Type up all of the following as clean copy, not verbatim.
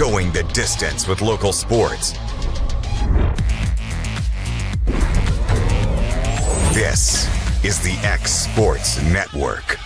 Going the distance with local sports. This is the X Sports Network.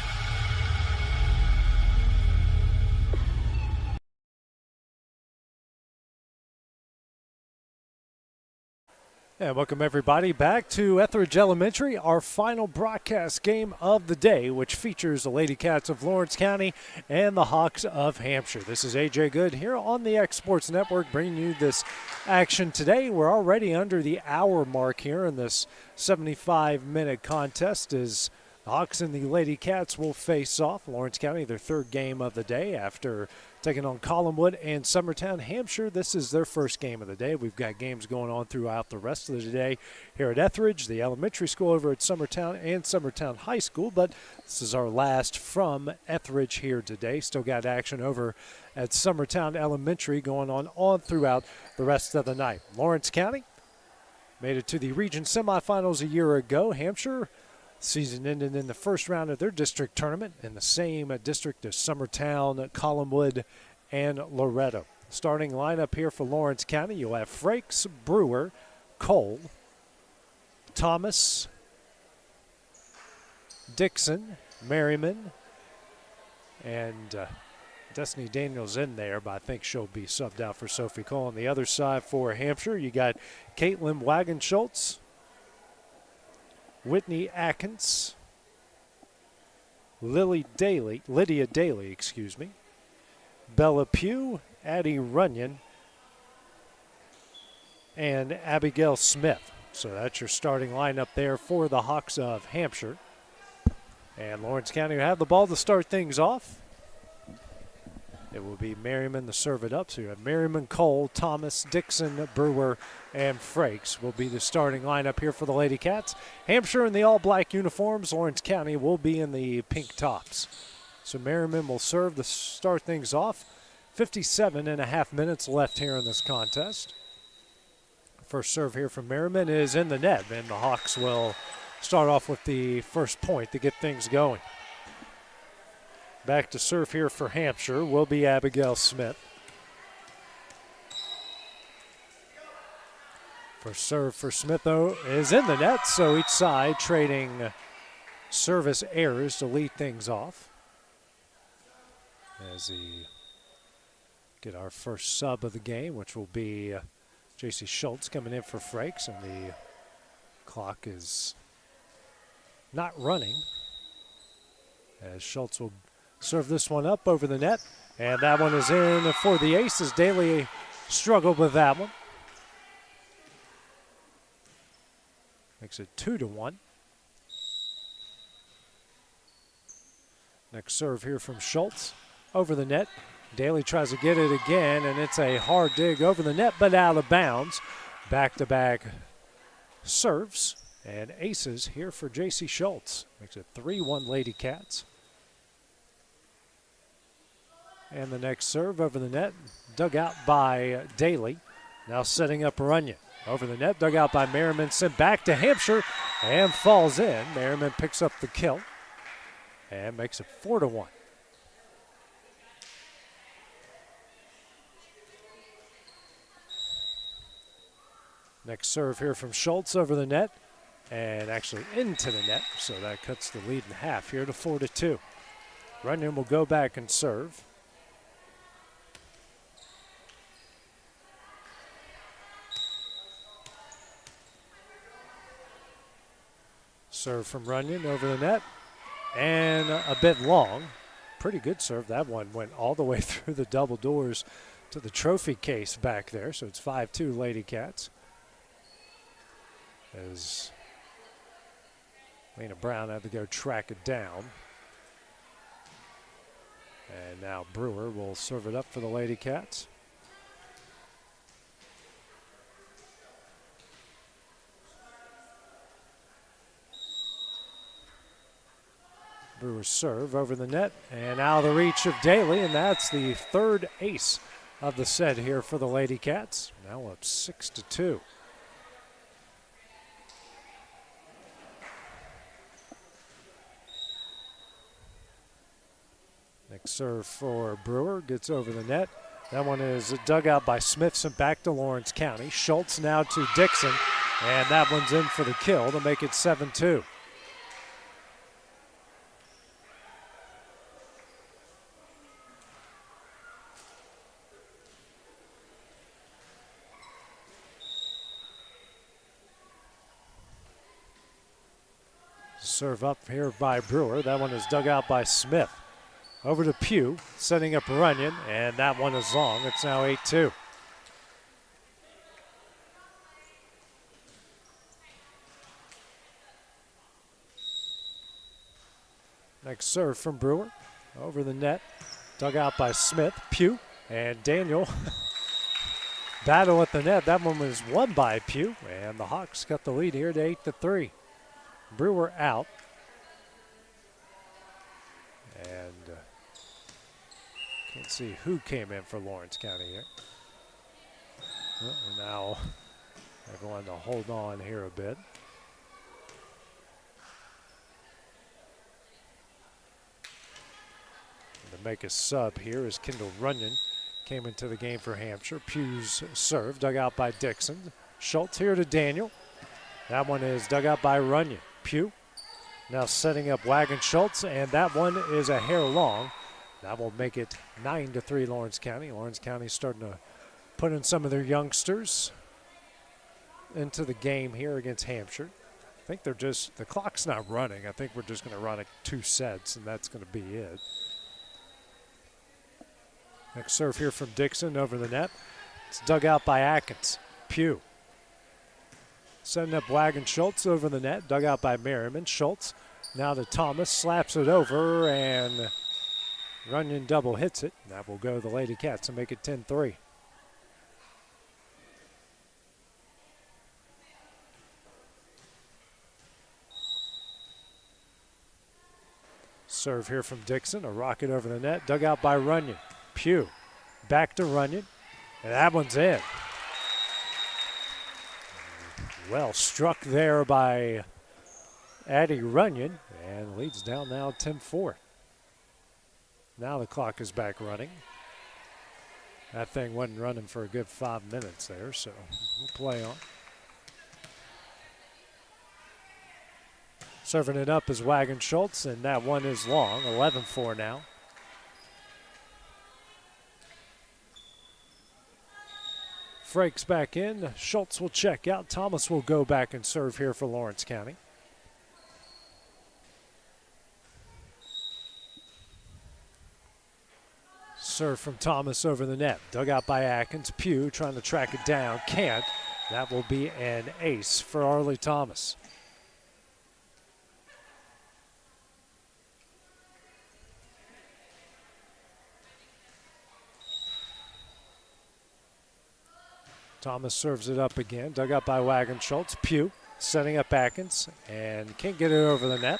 And welcome everybody back to Etheridge Elementary, our final broadcast game of the day, which features the Lady Cats of Lawrence County and the Hawks of Hampshire. This is AJ Good here on the X Sports Network bringing you this action today. We're already under the hour mark here in this 75-minute contest as the Hawks and the Lady Cats will face off. Lawrence County, their third game of the day after taking on Collinwood and Summertown. Hampshire, this is their first game of the day. We've got games going on throughout the rest of the day here at Etheridge, the elementary school over at Summertown and Summertown High School, but this is our last from Etheridge here today. Still got action over at Summertown Elementary going on throughout the rest of the night. Lawrence County made it to the region semifinals a year ago. Hampshire, season ended in the first round of their district tournament in the same district as Summertown, Collinwood, and Loretto. Starting lineup here for Lawrence County, you'll have Frakes, Brewer, Cole, Thomas, Dixon, Merriman, and Destiny Daniels in there, but I think she'll be subbed out for Sophie Cole. On the other side for Hampshire, you got Caitlin Wagon-Schultz, Whitney Atkins, Lydia Daly, Bella Pugh, Addie Runyon, and Abigail Smith. So that's your starting lineup there for the Hawks of Hampshire. And Lawrence County will have the ball to start things off. It will be Merriman to serve it up. So you have Merriman, Cole, Thomas, Dixon, Brewer, and Frakes will be the starting lineup here for the Lady Cats. Hampshire in the all-black uniforms. Lawrence County will be in the pink tops. So Merriman will serve to start things off. 57.5 minutes left here in this contest. First serve here from Merriman is in the net, and the Hawks will start off with the first point to get things going. Back to serve here for Hampshire will be Abigail Smith. First serve for Smith, though, is in the net, so each side trading service errors to lead things off. As we get our first sub of the game, which will be J.C. Schultz coming in for Frakes, and the clock is not running as Schultz will serve this one up over the net, and that one is in for the Aces. Daly struggled with that one. Makes it 2-1. Next serve here from Schultz over the net. Daly tries to get it again, and it's a hard dig over the net, but out of bounds. Back-to-back serves, and aces here for J.C. Schultz. Makes it 3-1 Lady Cats. And the next serve over the net, dug out by Daly. Now setting up Runyon. Over the net, dug out by Merriman, sent back to Hampshire, and falls in. Merriman picks up the kill and makes it 4-1. Next serve here from Schultz over the net, and actually into the net, so that cuts the lead in half here to 4-2. Runyon will go back and serve. Serve from Runyon over the net, and a bit long. Pretty good serve. That one went all the way through the double doors to the trophy case back there, so it's 5-2 Lady Cats. As Lena Brown had to go track it down. And now Brewer will serve it up for the Lady Cats. Brewer's serve over the net and out of the reach of Daly, and that's the third ace of the set here for the Lady Cats. Now up 6-2. Next serve for Brewer, gets over the net That one is dug out by Smith, sent back to Lawrence County. Schultz now to Dixon, and that one's in for the kill to make it 7-2. Serve up here by Brewer. That one is dug out by Smith. Over to Pugh, setting up Runyon, and that one is long. It's now 8-2. Next serve from Brewer. Over the net, dug out by Smith. Pugh and Daniel battle at the net. That one was won by Pugh, and the Hawks got the lead here to 8-3. Brewer out. And can't see who came in for Lawrence County here. Well, now everyone to hold on here a bit. And to make a sub here is Kendall Runyon. Came into the game for Hampshire. Pugh's serve, dug out by Dixon. Schultz here to Daniel. That one is dug out by Runyon. Pugh now setting up Wagon Schultz, and that one is a hair long. That will make it 9-3 Lawrence County. Lawrence County starting to put in some of their youngsters into the game here against Hampshire. I think the clock's not running. I think we're just going to run it 2 sets, and that's going to be it. Next serve here from Dixon over the net. It's dug out by Atkins. Pugh setting up Wagon Schultz over the net, dug out by Merriman. Schultz now to Thomas, slaps it over, and Runyon double hits it. That will go to the Lady Cats and make it 10-3. Serve here from Dixon, a rocket over the net, dug out by Runyon. Pugh back to Runyon, and that one's in. Well struck there by Addie Runyon, and leads down now 10-4. Now the clock is back running. That thing wasn't running for a good 5 minutes there, so we'll play on. Serving it up is Wagon Schultz, and that one is long, 11-4 now. Frakes back in. Schultz will check out. Thomas will go back and serve here for Lawrence County. Serve from Thomas over the net. Dug out by Atkins. Pugh trying to track it down. Can't. That will be an ace for Arlie Thomas. Thomas serves it up again, dug up by Wagon Schultz. Pugh setting up Atkins and can't get it over the net.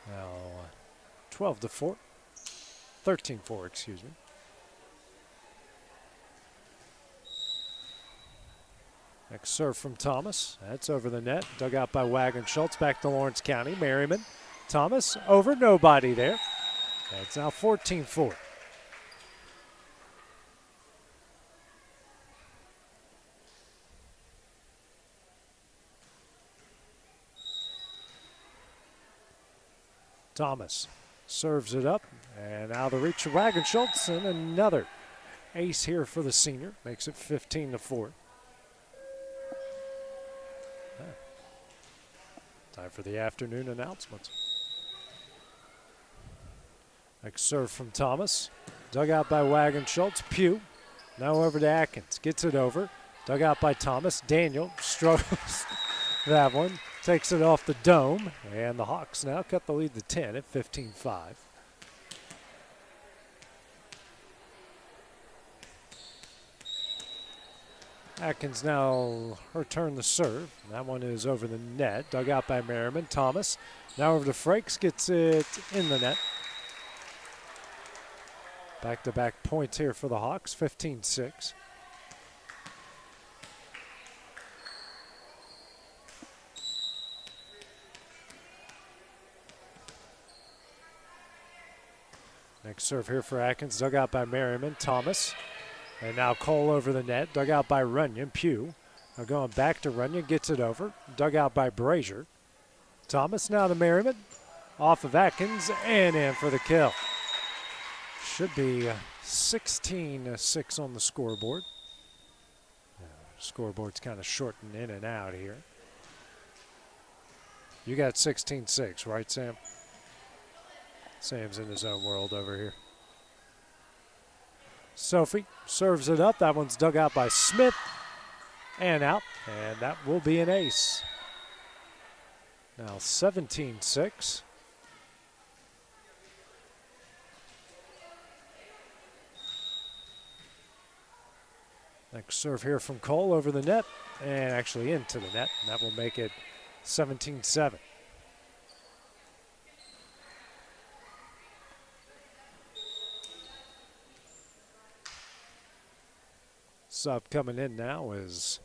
Now 12-4, 13-4, excuse me. Next serve from Thomas. That's over the net, dug out by Wagon Schultz. Back to Lawrence County. Merriman, Thomas over, nobody there. It's now 14-4. Thomas serves it up, and out of the reach of Wagon Schultz, and another ace here for the senior. Makes it 15-4. Time for the afternoon announcements. Next serve from Thomas. Dug out by Wagon Schultz. Pugh now over to Atkins. Gets it over. Dug out by Thomas. Daniel struggles that one. Takes it off the dome, and the Hawks now cut the lead to 10 at 15-5. Atkins now return the serve. That one is over the net, dug out by Merriman. Thomas now over to Frakes, gets it in the net. Back-to-back points here for the Hawks, 15-6. Next serve here for Atkins, dug out by Merriman. Thomas. And now Cole over the net, dug out by Runyon. Pugh. Now going back to Runyon, gets it over. Dug out by Brazier. Thomas now to Merriman. Off of Atkins and in for the kill. Should be 16-6 on the scoreboard. Scoreboard's kind of shortened in and out here. You got 16-6, right, Sam? Sam's in his own world over here. Sophie serves it up. That one's dug out by Smith and out, and that will be an ace. Now 17-6. Next serve here from Cole over the net and actually into the net, and that will make it 17-7. Sub coming in now is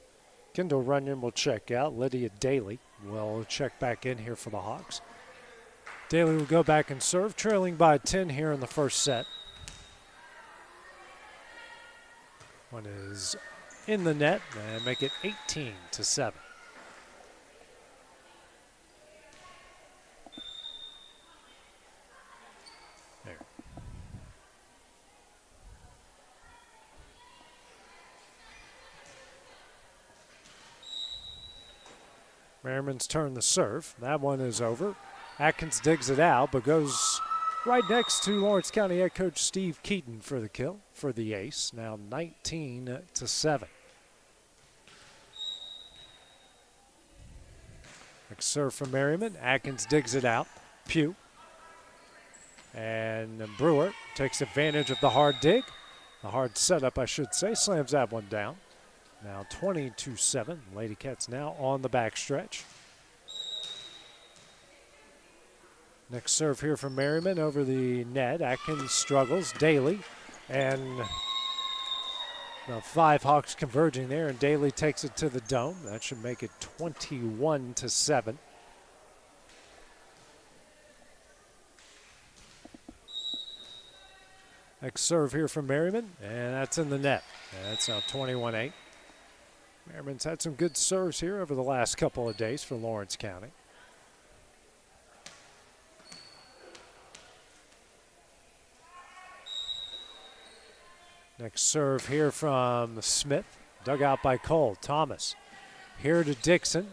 Kendall Runyon will check out. Lydia Daly will check back in here for the Hawks. Daly will go back and serve, trailing by 10 here in the first set. One is in the net and make it 18-7. There. Merriman's turn the serve. That one is over. Atkins digs it out, but goes right next to Lawrence County head coach Steve Keaton for the kill, for the ace. Now 19-7. Next serve from Merriman. Atkins digs it out. Pugh. And Brewer takes advantage of the hard dig. The hard setup, I should say. Slams that one down. Now 22-7. Lady Cats now on the backstretch. Next serve here from Merriman over the net. Atkins struggles. Daly. And now 5 Hawks converging there, and Daly takes it to the dome. That should make it 21-7. Next serve here from Merriman, and that's in the net. And that's now 21-8. Merriman's had some good serves here over the last couple of days for Lawrence County. Next serve here from Smith, dug out by Cole. Thomas here to Dixon.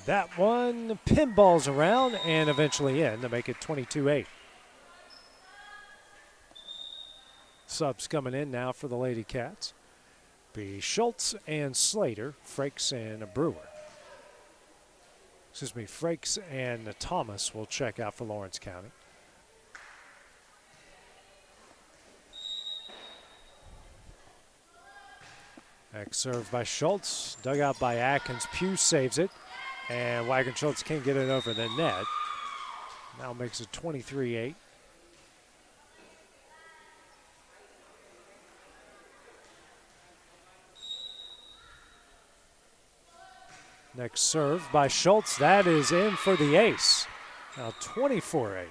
That one pinballs around and eventually in to make it 22-8. Subs coming in now for the Lady Cats. Be Schultz and Slater, Frakes and Brewer. Excuse me, Frakes and Thomas will check out for Lawrence County. Next serve by Schultz, dug out by Atkins. Pugh saves it, and Wagon Schultz can't get it over the net. Now makes it 23-8. Next serve by Schultz. That is in for the ace. Now 24-8.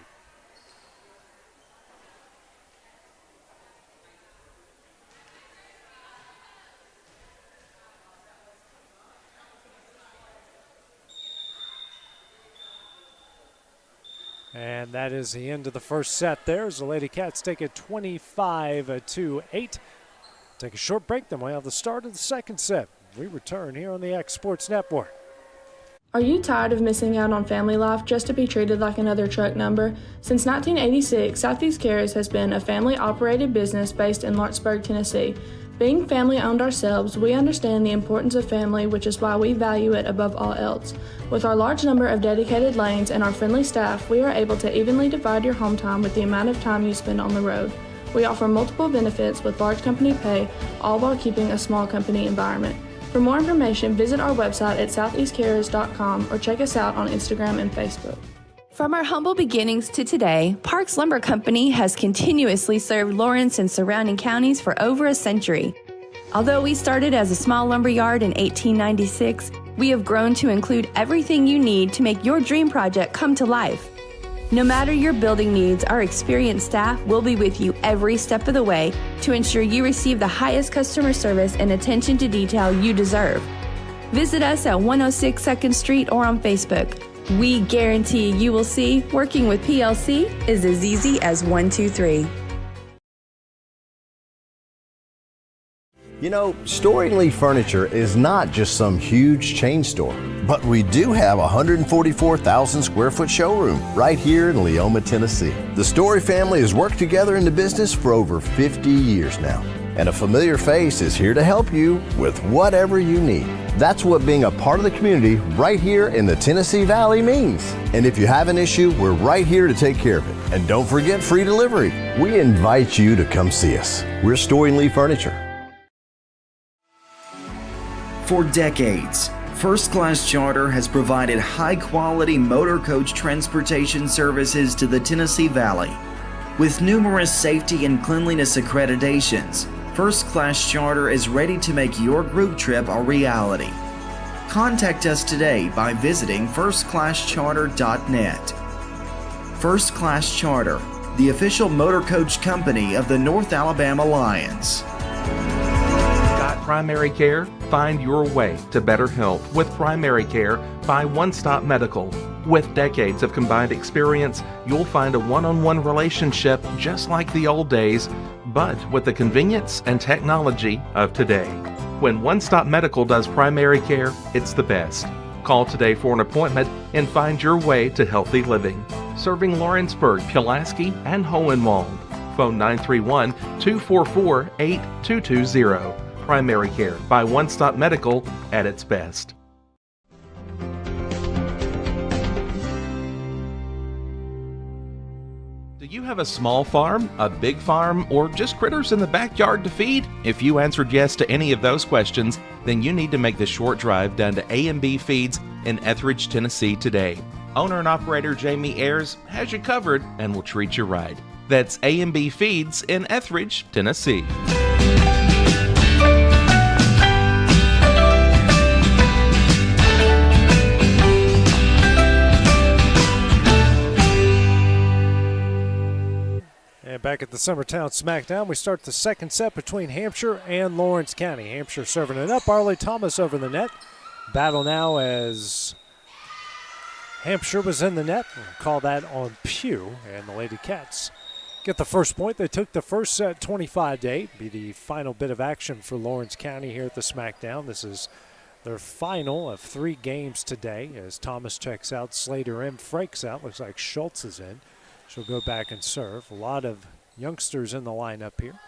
And that is the end of the first set there as the Lady Cats take it 25-8. Take a short break, then we'll have the start of the second set. We return here on the X Sports Network. Are you tired of missing out on family life just to be treated like another truck number? Since 1986, Southeast Cares has been a family-operated business based in Lawrenceburg, Tennessee. Being family-owned ourselves, we understand the importance of family, which is why we value it above all else. With our large number of dedicated lanes and our friendly staff, we are able to evenly divide your home time with the amount of time you spend on the road. We offer multiple benefits with large company pay, all while keeping a small company environment. For more information, visit our website at southeastcarriers.com or check us out on Instagram and Facebook. From our humble beginnings to today, Parks Lumber Company has continuously served Lawrence and surrounding counties for over a century. Although we started as a small lumber yard in 1896, we have grown to include everything you need to make your dream project come to life. No matter your building needs, our experienced staff will be with you every step of the way to ensure you receive the highest customer service and attention to detail you deserve. Visit us at 106 2nd Street or on Facebook. We guarantee you will see working with PLC is as easy as 1, 2, 3. You know, Story and Lee Furniture is not just some huge chain store, but we do have a 144,000 square foot showroom right here in Leoma, Tennessee. The Story family has worked together in the business for over 50 years now, and a familiar face is here to help you with whatever you need. That's what being a part of the community right here in the Tennessee Valley means. And if you have an issue, we're right here to take care of it. And don't forget free delivery. We invite you to come see us. We're Story and Lee Furniture. For decades, First Class Charter has provided high-quality motor coach transportation services to the Tennessee Valley. With numerous safety and cleanliness accreditations, First Class Charter is ready to make your group trip a reality. Contact us today by visiting firstclasscharter.net. First Class Charter, the official motor coach company of the North Alabama Lions. Primary care? Find your way to better health with primary care by One Stop Medical. With decades of combined experience, you'll find a one-on-one relationship just like the old days, but with the convenience and technology of today. When One Stop Medical does primary care, it's the best. Call today for an appointment and find your way to healthy living. Serving Lawrenceburg, Pulaski, and Hohenwald. Phone 931-244-8220. Primary care by One Stop Medical at its best. Do you have a small farm, a big farm, or just critters in the backyard to feed? If you answered yes to any of those questions, then you need to make the short drive down to A&B Feeds in Etheridge, Tennessee today. Owner and operator Jamie Ayers has you covered and will treat you right. That's A&B Feeds in Etheridge, Tennessee. And back at the Summertown Smackdown, we start the second set between Hampshire and Lawrence County. Hampshire serving it up. Arlie Thomas over the net. Battle now as Hampshire was in the net. We'll call that on Pew. And the Lady Cats get the first point. They took the first set 25-8. Be the final bit of action for Lawrence County here at the Smackdown. This is their final of 3 games today as Thomas checks out, Slater in, Frakes out. Looks like Schultz is in. She'll go back and serve. A lot of youngsters in the lineup here.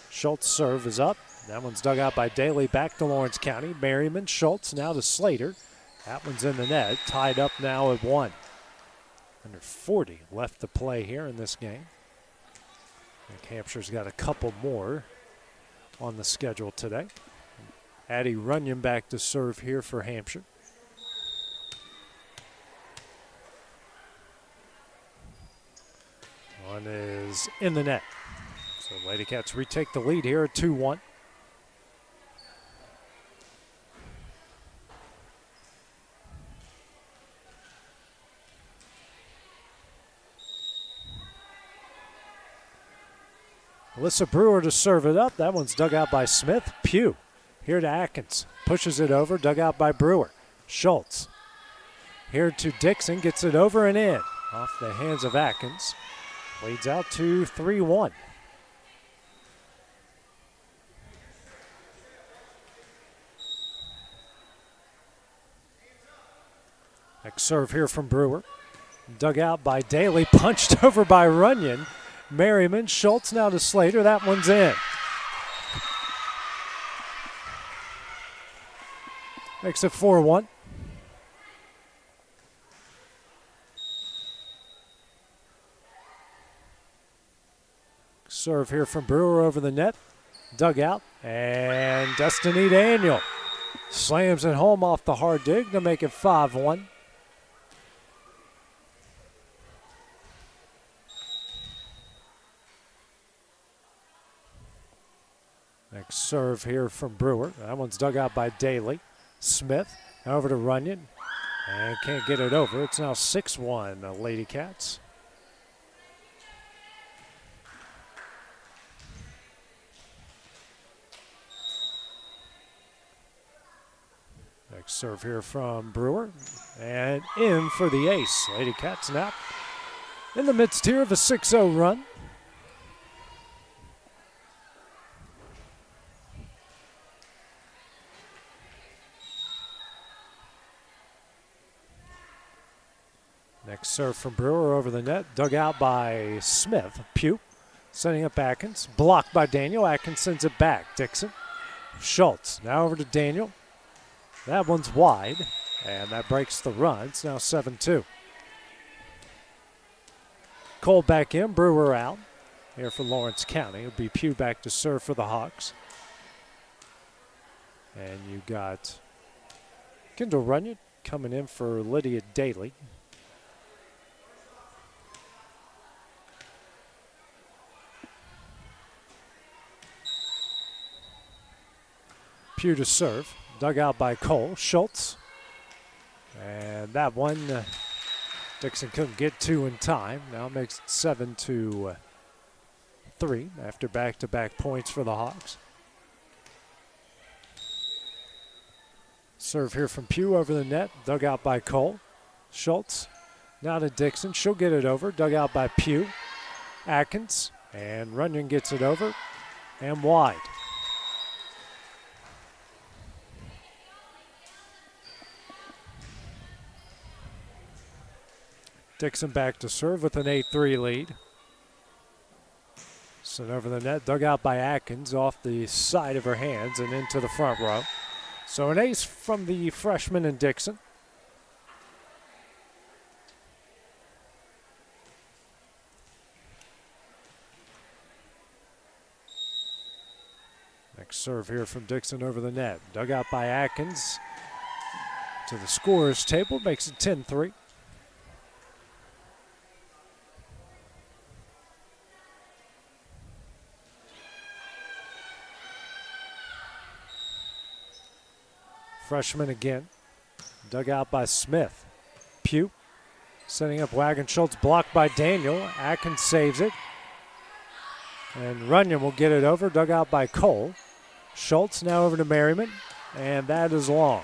Schultz serve is up. That one's dug out by Daly. Back to Lawrence County. Merriman, Schultz now to Slater. That one's in the net. Tied up now at 1. Under 40 left to play here in this game. I think Hampshire's got a couple more on the schedule today. Addie Runyon back to serve here for Hampshire. One is in the net. So Lady Cats retake the lead here at 2-1. Alyssa Brewer to serve it up. That one's dug out by Smith. Pugh here to Atkins. Pushes it over, dug out by Brewer. Schultz here to Dixon. Gets it over and in. Off the hands of Atkins. Leads out to 3-1. Next serve here from Brewer. Dug out by Daly, punched over by Runyon. Merriman, Schultz now to Slater. That one's in. Makes it 4-1. Serve here from Brewer over the net. Dug out. And Destiny Daniel slams it home off the hard dig to make it 5-1. Next serve here from Brewer. That one's dug out by Daly. Smith over to Runyon. And can't get it over. It's now 6-1, Lady Cats. serve here from Brewer. And in for the ace. Lady Cats now in the midst here of a 6-0 run. Next serve from Brewer over the net. Dug out by Smith. Pugh sending up Atkins. Blocked by Daniel. Atkins sends it back. Dixon. Schultz now over to Daniel. That one's wide. And that breaks the run. It's now 7-2. Cole back in. Brewer out. Here for Lawrence County. It'll be Pugh back to serve for the Hawks. And you got Kendall Runyon coming in for Lydia Daly. Pugh to serve. Dug out by Cole. Schultz. And that one Dixon couldn't get to in time. Now it makes it 7-3 after back-to-back points for the Hawks. Serve here from Pugh over the net. Dug out by Cole. Schultz. Now to Dixon. She'll get it over. Dug out by Pugh. Atkins. And Runyon gets it over. And wide. Dixon back to serve with an 8-3 lead. Sent over the net, dug out by Atkins off the side of her hands and into the front row. So an ace from the freshman and Dixon. Next serve here from Dixon over the net. Dug out by Atkins to the scorer's table, makes it 10-3. Freshman again. Dug out by Smith. Pugh setting up Wagon Schultz, blocked by Daniel. Atkins saves it. And Runyon will get it over. Dug out by Cole. Schultz now over to Merriman. And that is long.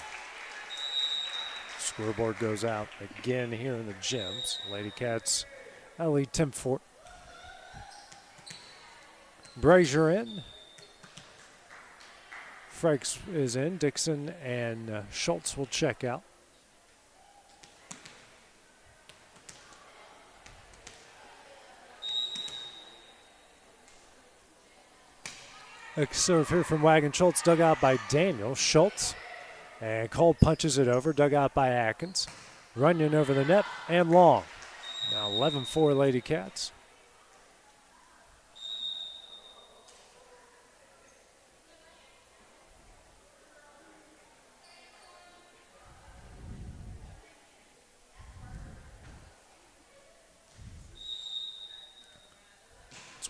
Scoreboard goes out again here in the gyms. Lady Cats lead 10-4. Brazier in. Frakes is in. Dixon and Schultz will check out. Next serve here from Wagon Schultz, dug out by Daniel. Schultz and Cole punches it over, dug out by Atkins. Runyon over the net and long. Now 11-4 Lady Cats.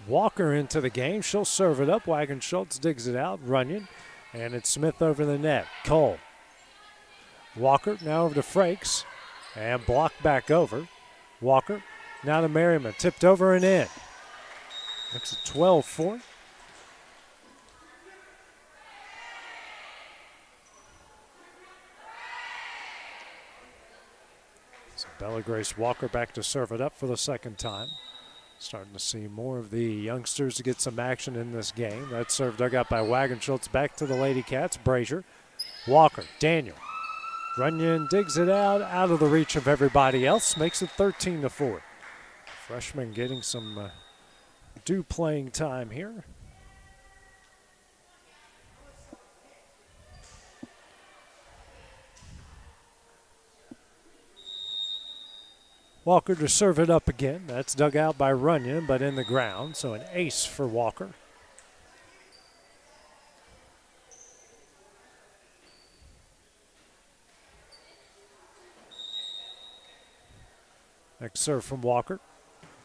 Walker into the game. She'll serve it up. Wagon Schultz digs it out. Runyon. And it's Smith over the net. Cole. Walker now over to Frakes. And blocked back over. Walker now to Merriman. Tipped over and in. Makes it 12-4. So Bella Grace Walker back to serve it up for the second time. Starting to see more of the youngsters to get some action in this game. That serve dug out by Wagon Schultz. Back to the Lady Cats. Brazier. Walker. Daniel. Runyon digs it out of the reach of everybody else. Makes it 13-4. Freshman getting some due playing time here. Walker to serve it up again. That's dug out by Runyon, but in the ground. So an ace for Walker. Next serve from Walker.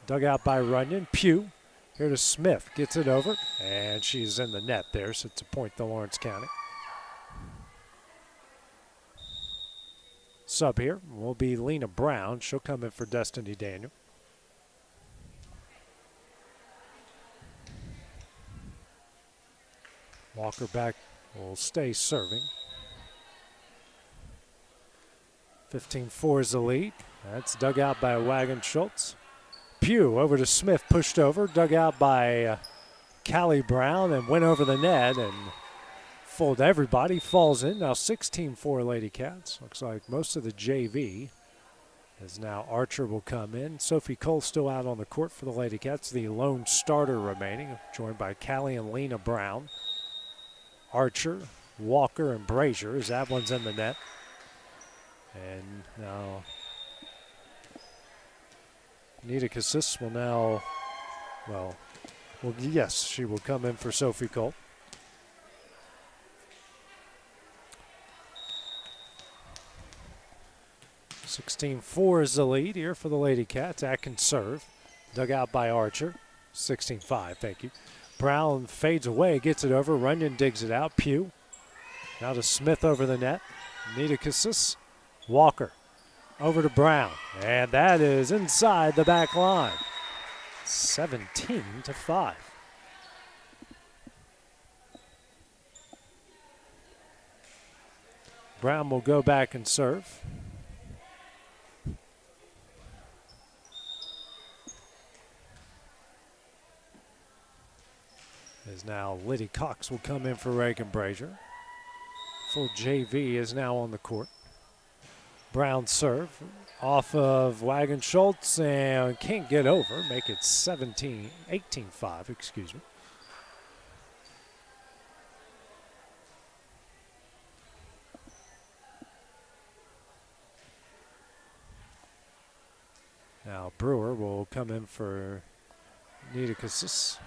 Dug out by Runyon. Pugh. Here to Smith. Gets it over. And she's in the net there, so it's a point to Lawrence County. Sub here will be Lena Brown. She'll come in for Destiny Daniel. Walker back will stay serving. 15-4 is the lead. That's dug out by Wagon Schultz. Pugh over to Smith, pushed over, dug out by Callie Brown, and went over the net and fooled everybody. Falls in. Now 16-4 Lady Cats. Looks like most of the JV is now Archer will come in. Sophie Cole still out on the court for the Lady Cats, the lone starter remaining, joined by Callie and Lena Brown. Archer, Walker, and Brazier as that one's in the net. And now Nita Cassis will now, well, yes, she will come in for Sophie Cole. (16-4) is the lead here for the Lady Cats. Atkins serve, dug out by Archer. 16-5, thank you. Brown fades away, gets it over. Runyon digs it out. Pugh. Now to Smith over the net. Nita Cassis. Walker over to Brown. And that is inside the back line. 17-5. Brown will go back and serve. As now Liddy Cox will come in for Reagan Brazier. Full JV is now on the court. Brown serve off of Wagon Schultz and can't get over. Make it 18-5, excuse me. Now Brewer will come in for Nita Cassis.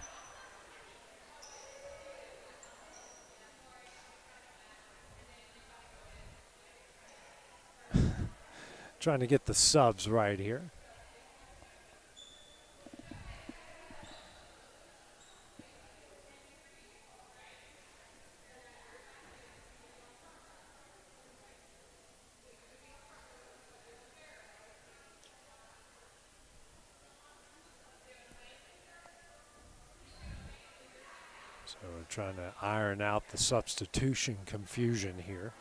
Trying to get the subs right here. So we're trying to iron out the substitution confusion here.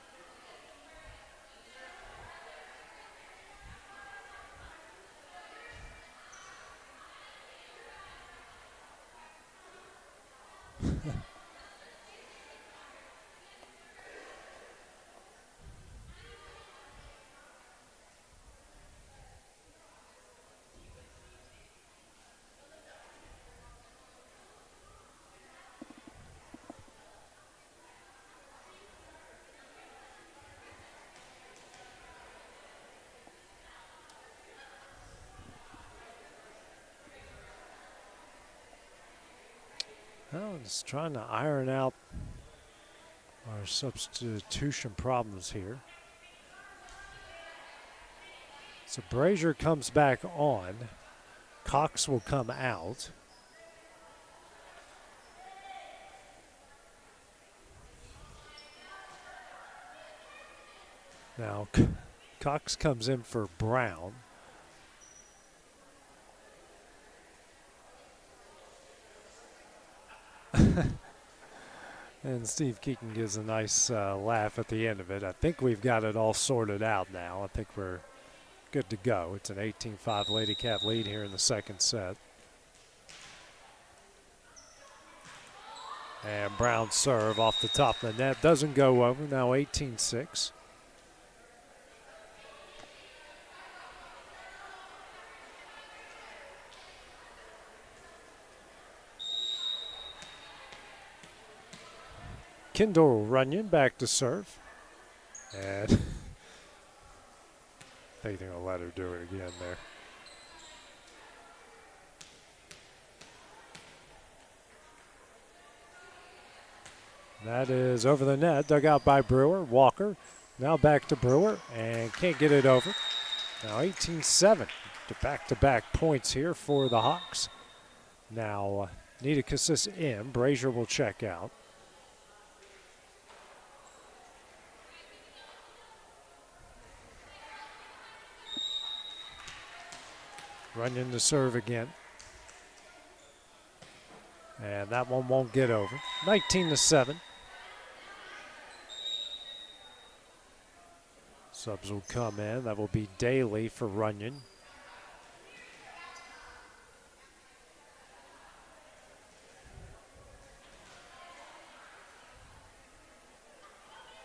Well, just trying to iron out our substitution problems here. So Brazier comes back on. Cox will come out. Now Cox comes in for Brown. And Steve Keaton gives a nice laugh at the end of it. I think we've got it all sorted out now. I think we're good to go. It's an 18-5 Lady Cat lead here in the second set. And Brown serve off the top of the net. Doesn't go over. Now 18-6. Kendall Runyon back to serve. And I think they're going to let her do it again there. That is over the net, dug out by Brewer. Walker now back to Brewer and can't get it over. Now 18-7 to back-to-back points here for the Hawks. Now Nita Cassis in. Brazier will check out. Runyon to serve again. And that one won't get over. 19-7. Subs will come in. That will be Daly for Runyon.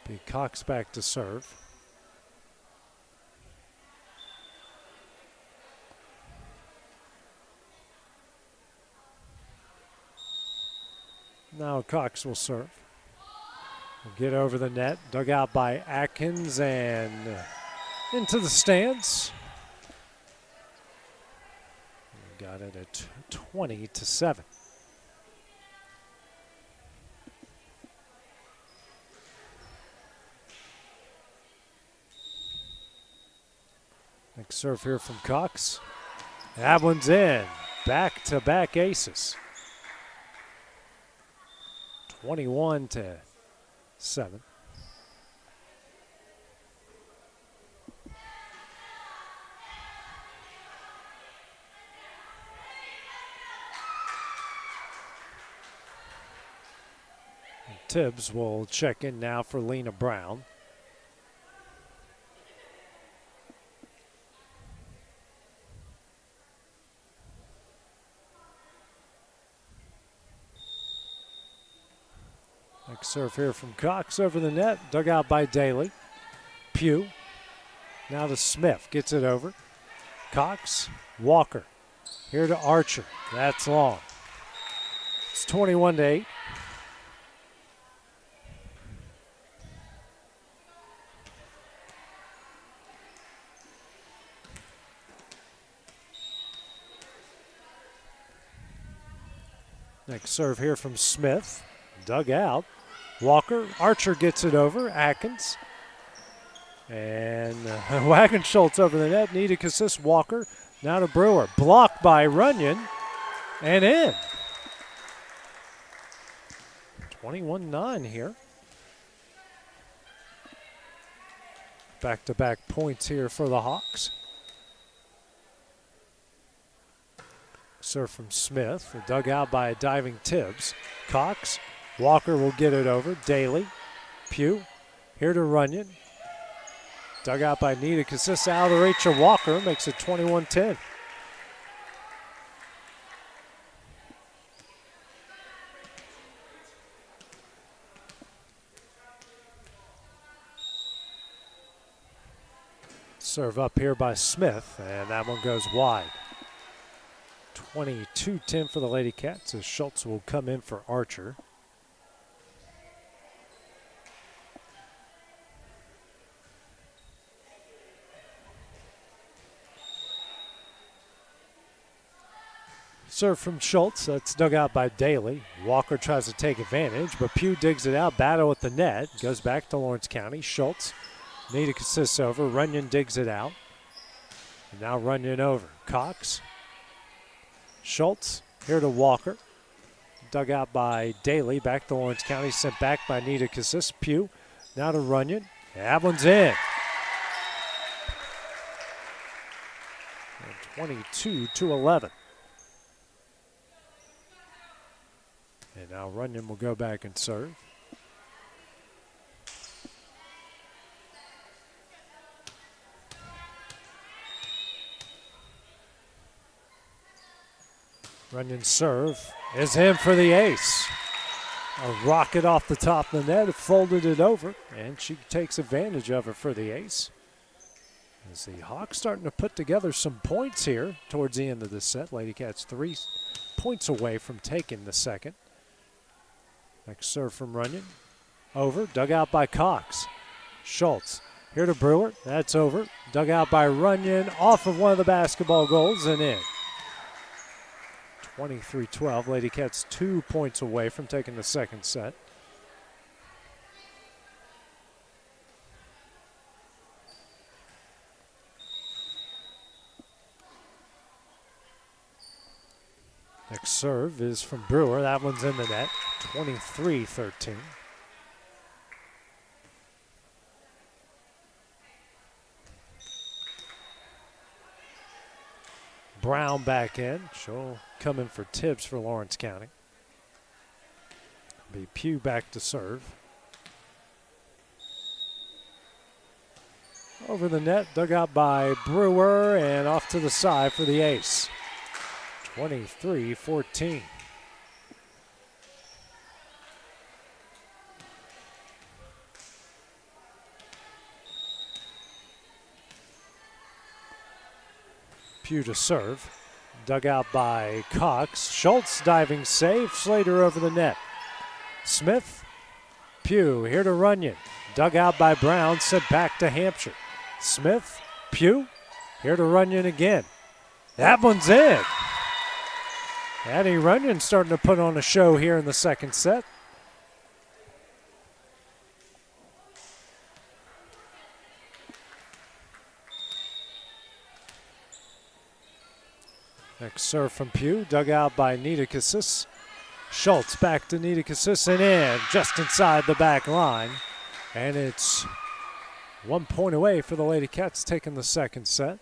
Be Cox back to serve. Now Cox will serve. Will get over the net. Dug out by Atkins and into the stands. We got it at 20-7. Next serve here from Cox. That one's in. Back-to-back aces. 21-7. And Tibbs will check in now for Lena Brown. Next serve here from Cox over the net. Dug out by Daly. Pugh. Now to Smith. Gets it over. Cox. Walker. Here to Archer. That's long. It's 21-8. Next serve here from Smith. Dug out. Walker. Archer gets it over. Atkins. And Wagenschultz over the net. Needed assist. Walker. Now to Brewer. Blocked by Runyon. And in. 21-9 here. Back-to-back points here for the Hawks. Serve from Smith. Dug out by a diving Tibbs. Cox. Walker will get it over. Daly. Pugh. Here to Runyon. Dug out by Nedick. Assists out of the reach of Walker. Makes it 21-10. Serve up here by Smith, and that one goes wide. 22-10 for the Lady Cats as Schultz will come in for Archer. Serve from Schultz. That's dug out by Daly. Walker tries to take advantage, but Pugh digs it out. Battle at the net. Goes back to Lawrence County. Schultz. Nedick assists over. Runyon digs it out. And now Runyon over. Cox. Schultz. Here to Walker. Dug out by Daly. Back to Lawrence County. Sent back by Nedick assist. Pugh. Now to Runyon. That one's in. And 22-11. And now Runyon will go back and serve. Runyon's serve is in for the ace. A rocket off the top of the net, folded it over, and she takes advantage of it for the ace. As the Hawks starting to put together some points here towards the end of the set. Lady Cats 3 points away from taking the second. Next serve from Runyon. Over, dug out by Cox. Schultz, here to Brewer. That's over. Dug out by Runyon, off of one of the basketball goals and in. 23-12. Lady Cats 2 points away from taking the second set. Next serve is from Brewer. That one's in the net. 23-13. Brown back in. She'll come in for Tibbs for Lawrence County. Be Pugh back to serve. Over the net, dug out by Brewer, and off to the side for the ace. 23-14. Pugh to serve. Dug out by Cox. Schultz diving save. Slater over the net. Smith. Pugh here to Runyon. Dug out by Brown. Sent back to Hampshire. Smith. Pugh. Here to Runyon again. That one's in. Eddie Runyon starting to put on a show here in the second set. Next serve from Pugh, dug out by Nitikasis. Schultz back to Nitikasis and in, just inside the back line. And it's 1 point away for the Lady Cats taking the second set.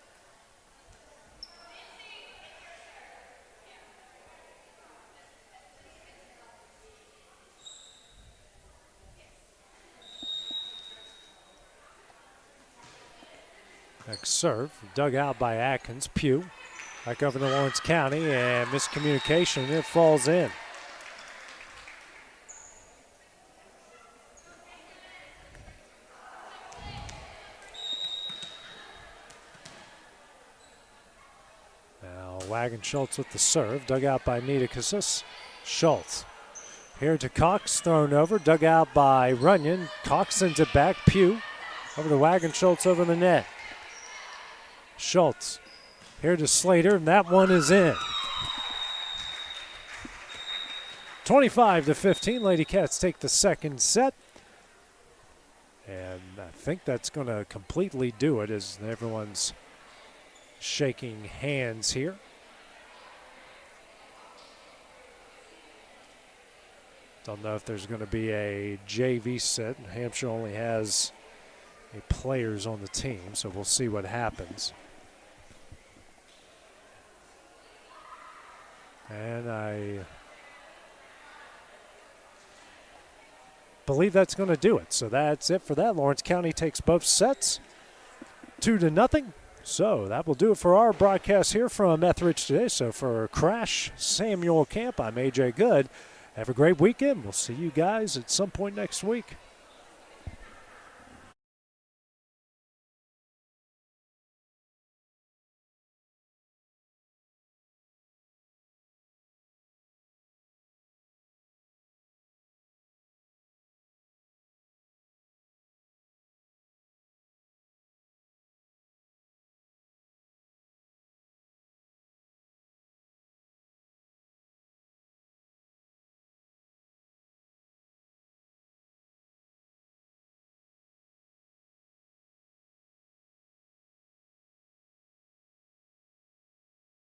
Next serve, dug out by Atkins. Pugh. Back over to Lawrence County, and miscommunication, it falls in. Now Wagon Schultz with the serve, dug out by Nitikasis. Schultz here to Cox, thrown over, dug out by Runyon. Cox sends it back, Pugh over to Wagon Schultz over the net. Schultz here to Slater, and that one is in. 25-15, Lady Cats take the second set. And I think that's going to completely do it as everyone's shaking hands here. Don't know if there's going to be a JV set. Hampshire only has players on the team, so we'll see what happens. And I believe that's going to do it. So that's it for that. Lawrence County takes both sets 2-0. So that will do it for our broadcast here from Etheridge today. So for Crash, Samuel Camp, I'm AJ Good. Have a great weekend. We'll see you guys at some point next week.